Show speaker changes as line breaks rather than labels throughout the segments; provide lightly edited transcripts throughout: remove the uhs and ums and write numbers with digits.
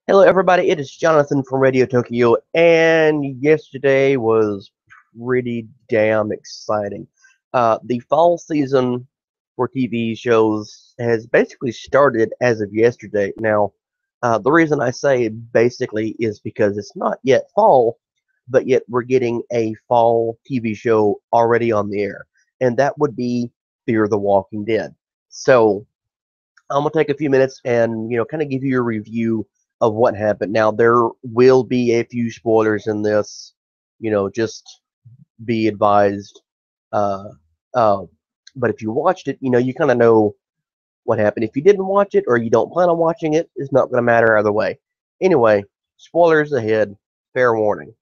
Hello, everybody. It is Jonathan from Radio Tokyo, and yesterday was pretty damn exciting. The fall season for TV shows has basically started as of yesterday. Now, the reason I say basically is because it's not yet fall, but yet we're getting a fall TV show already on the air, and that would be Fear the Walking Dead. So, I'm gonna take a few minutes and kind of give you a review of what happened. Now there will be a few spoilers in this, just be advised. Uh, uh, but if you watched it, you kind of know what happened. If you didn't watch it or you don't plan on watching it, it's not gonna matter either way. Anyway, spoilers ahead. Fair warning.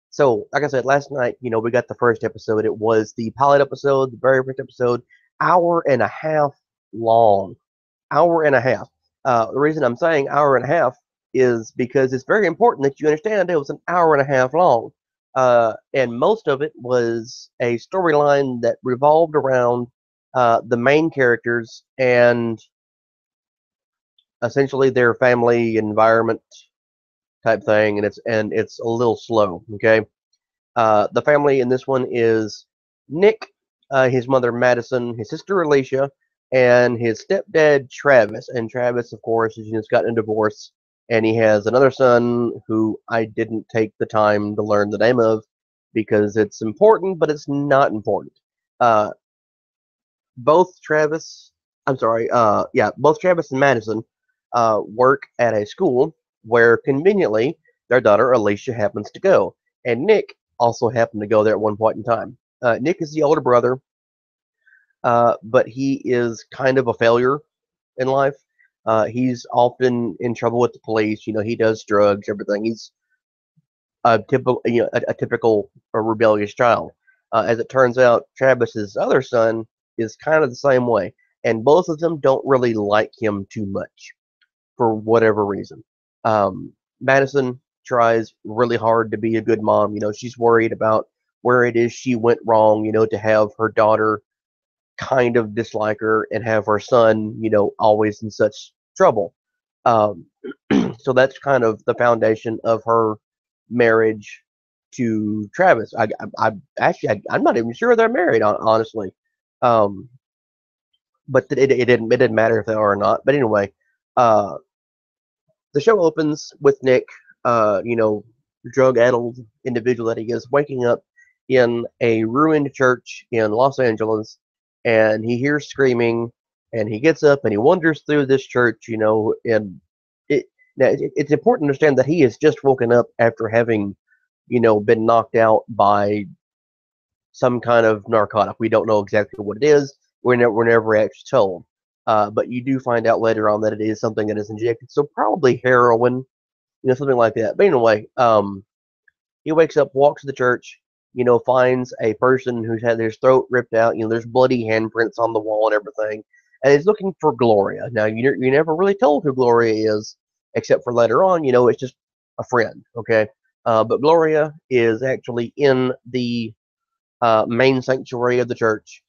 So, like I said, last night, we got the first episode. It was the pilot episode, the very first episode, hour and a half long. Hour and a half. The reason I'm saying hour and a half is because it's very important that you understand it was an hour and a half long. And most of it was a storyline that revolved around the main characters and essentially their family environment type thing, and it's a little slow. Okay, the family in this one is Nick, his mother Madison, his sister Alicia, and his stepdad Travis. And Travis, of course, has just gotten a divorce, and he has another son who I didn't take the time to learn the name of because it's important, but it's not important. Uh, both Travis, I'm sorry, both Travis and Madison work at a school where conveniently their daughter Alicia happens to go, and Nick also happened to go there at one point in time. Nick is the older brother, but he is kind of a failure in life. He's often in trouble with the police. He does drugs, everything. He's a typical rebellious child. As it turns out, Travis's other son is kind of the same way, and both of them don't really like him too much for whatever reason. Madison tries really hard to be a good mom. She's worried about where it is she went wrong. To have her daughter kind of dislike her and have her son, always in such trouble. Um, so that's kind of the foundation of her marriage to Travis. I'm not even sure they're married, honestly. Um, but it didn't matter if they are or not. But anyway, uh, the show opens with Nick, drug-addled individual that he is, waking up in a ruined church in Los Angeles, and he hears screaming, and he gets up and he wanders through this church, and it's important to understand that he has just woken up after having, been knocked out by some kind of narcotic. We don't know exactly what it is. We're never actually told. But you do find out later on that it is something that is injected. So probably heroin, something like that. But anyway, he wakes up, walks to the church, finds a person who's had their throat ripped out. There's bloody handprints on the wall and everything. And he's looking for Gloria. Now, you're never really told who Gloria is, except for later on, it's just a friend, okay? But Gloria is actually in the main sanctuary of the church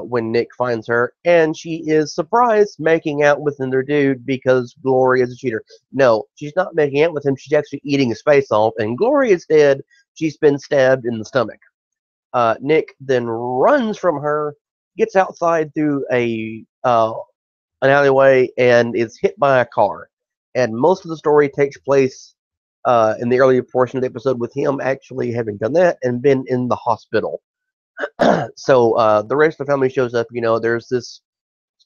when Nick finds her, and she is surprised making out with another dude because Gloria is a cheater. No, she's not making out with him. She's actually eating his face off, and Gloria's dead. She's been stabbed in the stomach. Nick then runs from her, gets outside through an alleyway, and is hit by a car. And most of the story takes place in the earlier portion of the episode with him actually having done that and been in the hospital. So the rest of the family shows up. There's this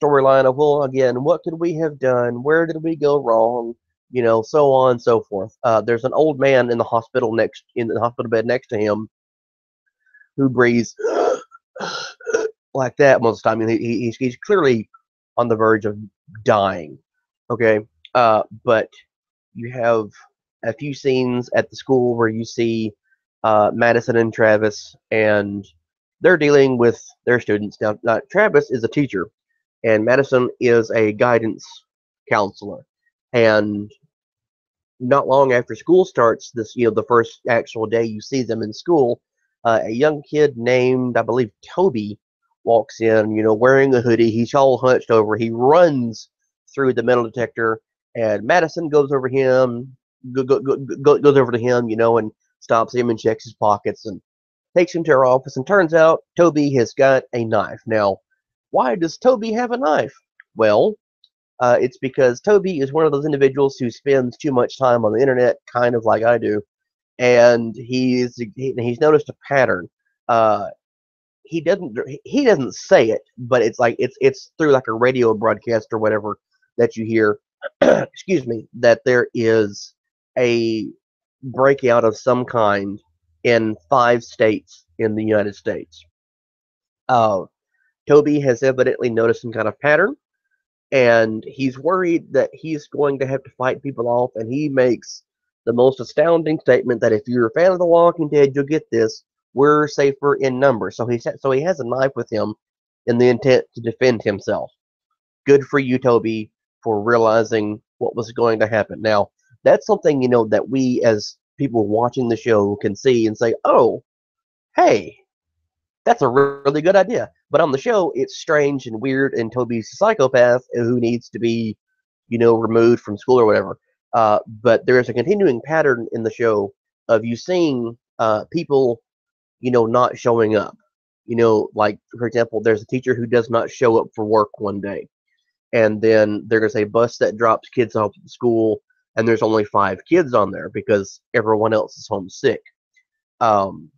storyline of, well, again, what could we have done? Where did we go wrong? So on and so forth. There's an old man in the hospital bed next to him who breathes like that most of the time. He's clearly on the verge of dying. Okay, but you have a few scenes at the school where you see Madison and Travis and they're dealing with their students. Now, Travis is a teacher, and Madison is a guidance counselor. And not long after school starts, the first actual day you see them in school, a young kid named, I believe, Toby walks in, wearing a hoodie. He's all hunched over. He runs through the metal detector, and Madison goes over to him, and stops him and checks his pockets and takes him to her office. And turns out Toby has got a knife. Now, why does Toby have a knife? Well, it's because Toby is one of those individuals who spends too much time on the internet, kind of like I do, and he's noticed a pattern. Uh, he doesn't say it, but it's through like a radio broadcast or whatever that you hear. Excuse me, that there is a breakout of some kind in 5 states in the United States. Uh, Toby has evidently noticed some kind of pattern, and he's worried that he's going to have to fight people off, and he makes the most astounding statement that if you're a fan of The Walking Dead, you'll get this. We're safer in numbers. So he has a knife with him in the intent to defend himself. Good for you, Toby, for realizing what was going to happen. Now, that's something that we as people watching the show can see and say, "Oh, hey, that's a really good idea." But on the show, it's strange and weird, and Toby's a psychopath who needs to be, removed from school or whatever. But there is a continuing pattern in the show of you seeing people, not showing up. Like, for example, there's a teacher who does not show up for work one day. And then there's a bus that drops kids off at school, and there's only 5 kids on there because everyone else is home sick. Um,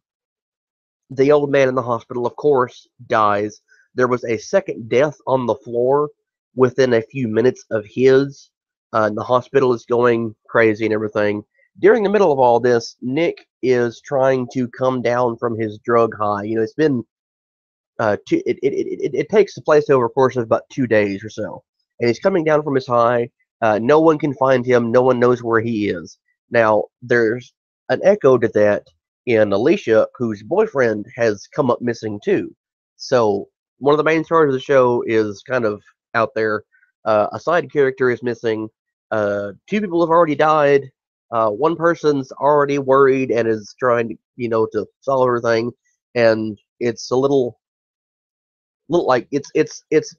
the old man in the hospital, of course, dies. There was a second death on the floor within a few minutes of his. And the hospital is going crazy and everything. During the middle of all this, Nick is trying to come down from his drug high. It's been it takes place over a course of about 2 days or so, and he's coming down from his high. No one can find him. No one knows where he is. Now, there's an echo to that in Alicia, whose boyfriend has come up missing too. So one of the main stars of the show is kind of out there. A side character is missing. 2 people have already died. One person's already worried and is trying to solve everything, and it's a little like it's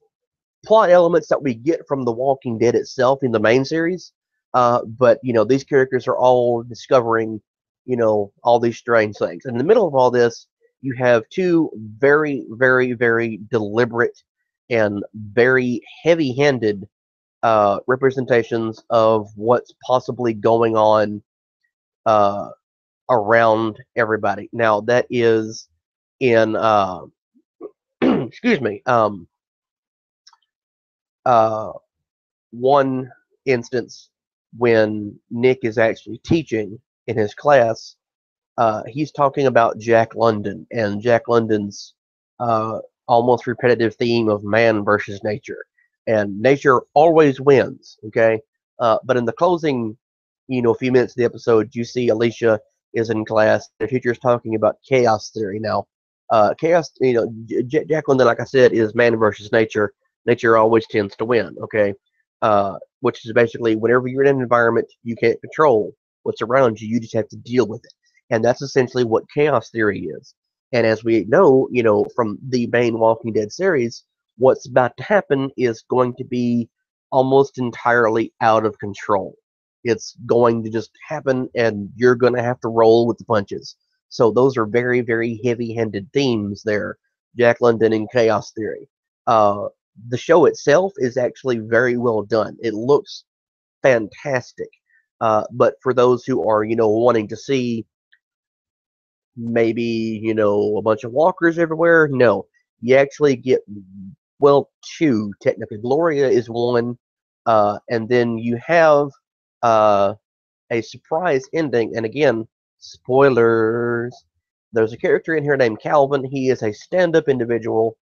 plot elements that we get from The Walking Dead itself in the main series. But these characters are all discovering all these strange things. In the middle of all this, you have 2 very, very, very deliberate and very heavy-handed representations of what's possibly going on uh, around everybody. Now that is in excuse me, uh, one instance when Nick is actually teaching in his class. He's talking about Jack London and Jack London's uh, almost repetitive theme of man versus nature, and nature always wins. Okay, but in the closing, few minutes of the episode, you see Alicia is in class. The teacher's talking about chaos theory. Now, chaos, Jack London, like I said, is man versus nature. Nature always tends to win. Okay, which is basically whenever you're in an environment you can't control what's around you, you just have to deal with it. And that's essentially what chaos theory is. And as we know, from the main Walking Dead series, what's about to happen is going to be almost entirely out of control. It's going to just happen, and you're going to have to roll with the punches. So those are very, very heavy-handed themes there, Jack London and chaos theory. Uh, the show itself is actually very well done. It looks fantastic. But for those who are, wanting to see maybe, a bunch of walkers everywhere, no. You actually get, well, 2, technically. Gloria is one, and then you have uh, a surprise ending. And again, spoilers. There's a character in here named Calvin. He is a stand-up individual.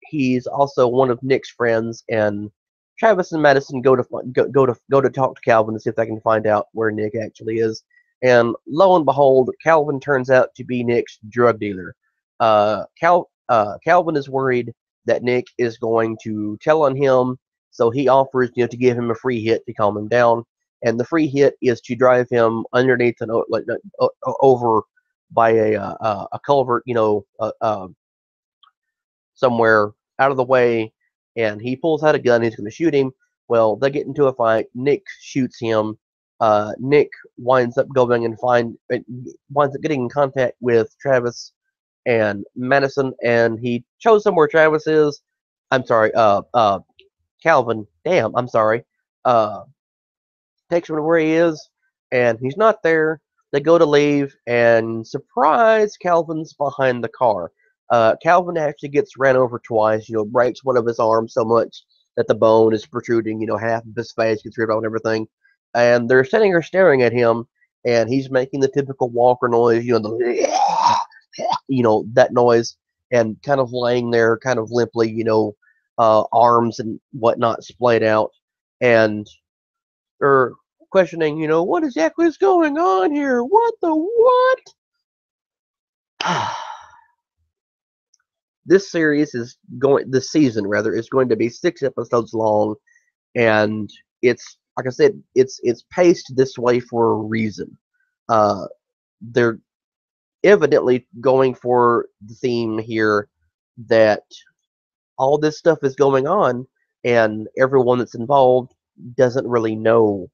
He's also one of Nick's friends, and Travis and Madison go to talk to Calvin to see if they can find out where Nick actually is. And lo and behold, Calvin turns out to be Nick's drug dealer. Calvin is worried that Nick is going to tell on him, so he offers, to give him a free hit to calm him down. And the free hit is to drive him underneath and over by a culvert, somewhere out of the way. And he pulls out a gun. He's going to shoot him. Well, they get into a fight. Nick shoots him. Nick winds up getting in contact with Travis and Madison, and he shows them where Travis is. I'm sorry, Calvin. Damn, I'm sorry. Uh, Takes him to where he is, and he's not there. They go to leave, and surprise, Calvin's behind the car. Calvin actually gets ran over twice. Breaks one of his arms so much that the bone is protruding. Half of his face gets ripped out and everything. And they're sitting there staring at him, and he's making the typical walker noise. That noise, and kind of laying there, kind of limply. Arms and whatnot splayed out, and they're questioning, what exactly is going on here? What the what? This season rather, is going to be 6 episodes long, and it's, like I said, it's paced this way for a reason. They're evidently going for the theme here that all this stuff is going on, and everyone that's involved doesn't really know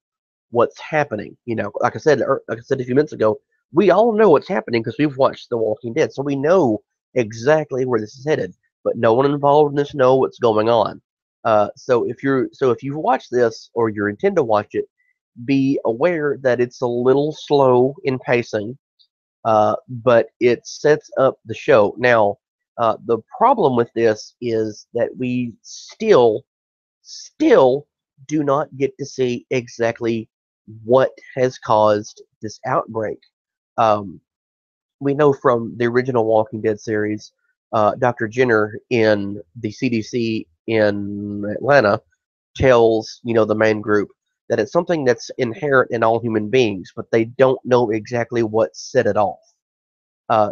what's happening. Like I said a few minutes ago, we all know what's happening because we've watched The Walking Dead, so we know exactly where this is headed. But no one involved in this know what's going on. So if you've watched this or you intend to watch it, be aware that it's a little slow in pacing, but it sets up the show. Now, the problem with this is that we still do not get to see exactly what has caused this outbreak. Um, we know from the original Walking Dead series, Dr. Jenner in the CDC in Atlanta tells the main group that it's something that's inherent in all human beings, but they don't know exactly what set it off.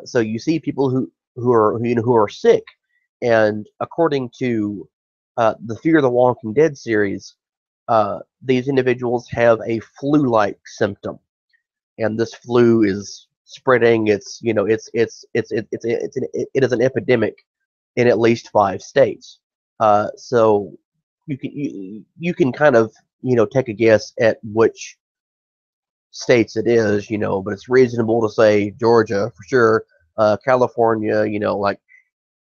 So you see people who are sick, and according to the Fear the Walking Dead series, these individuals have a flu-like symptom, and this flu is spreading. It is an epidemic in at least 5 states. So you can kind of take a guess at which states it is, but it's reasonable to say Georgia for sure, California, like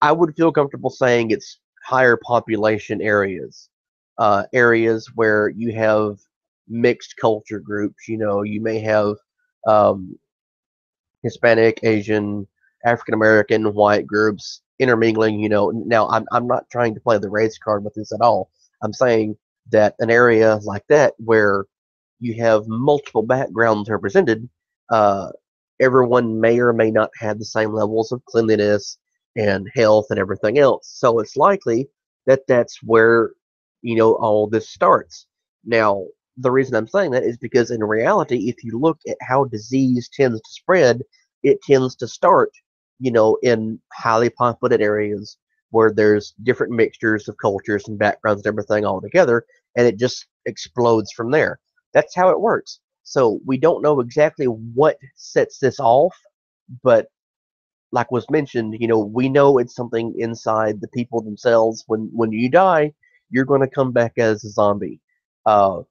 I would feel comfortable saying it's higher population areas, areas where you have mixed culture groups. You may have um, Hispanic, Asian, African American, white groups intermingling. Now I'm not trying to play the race card with this at all. I'm saying that an area like that where you have multiple backgrounds represented, uh, everyone may or may not have the same levels of cleanliness and health and everything else. So it's likely that that's where all this starts. Now, the reason I'm saying that is because in reality, if you look at how disease tends to spread, it tends to start, in highly populated areas where there's different mixtures of cultures and backgrounds and everything all together, and it just explodes from there. That's how it works. So we don't know exactly what sets this off, but like was mentioned, we know it's something inside the people themselves. When you die, you're going to come back as a zombie. Uh,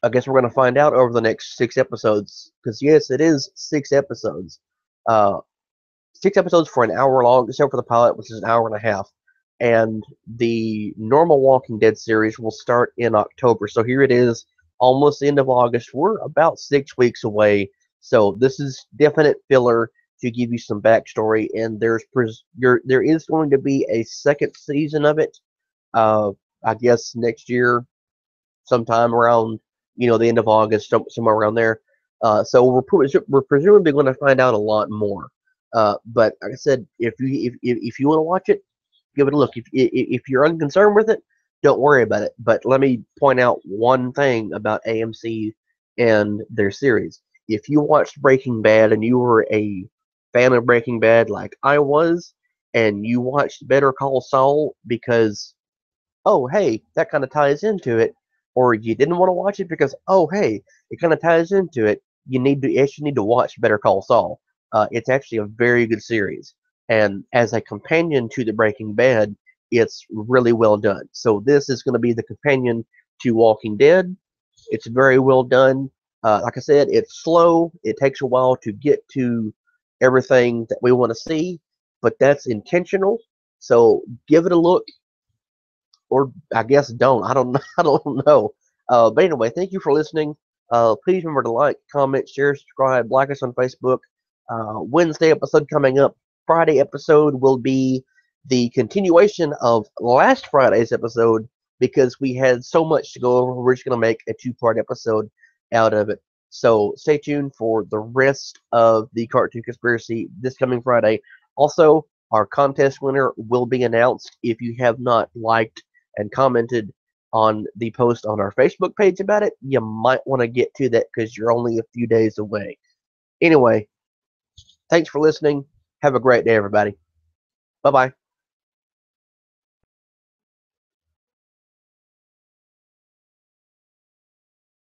I guess we're going to find out over the next 6 episodes, because yes, it is 6 episodes. Uh, 6 episodes for an hour long, except for the pilot, which is an hour and a half. And the normal Walking Dead series will start in October. So here it is, almost the end of August. We're about 6 weeks away. So this is definite filler to give you some backstory. And there is going to be a second season of it. I guess next year, sometime around the end of August, somewhere around there. So we're presumably going to find out a lot more. But like I said, if you want to watch it, give it a look. If you're unconcerned with it, don't worry about it. But let me point out one thing about AMC and their series. If you watched Breaking Bad and you were a fan of Breaking Bad like I was, and you watched Better Call Saul because, oh, hey, that kind of ties into it, or you didn't want to watch it because, oh, hey, it kind of ties into it, you actually need to watch Better Call Saul. It's actually a very good series, and as a companion to the Breaking Bad, it's really well done. So this is going to be the companion to Walking Dead. It's very well done. Like I said, it's slow. It takes a while to get to everything that we want to see, but that's intentional. So give it a look, or I guess don't. I don't. I don't know. But anyway, thank you for listening. Please remember to like, comment, share, subscribe, like us on Facebook. Wednesday episode coming up. Friday episode will be the continuation of last Friday's episode because we had so much to go over. We're just going to make a two-part episode out of it. So stay tuned for the rest of the Cartoon Conspiracy this coming Friday. Also, our contest winner will be announced. If you have not liked and commented on the post on our Facebook page about it, you might want to get to that because you're only a few days away. Anyway, thanks for listening. Have a great day, everybody. Bye bye.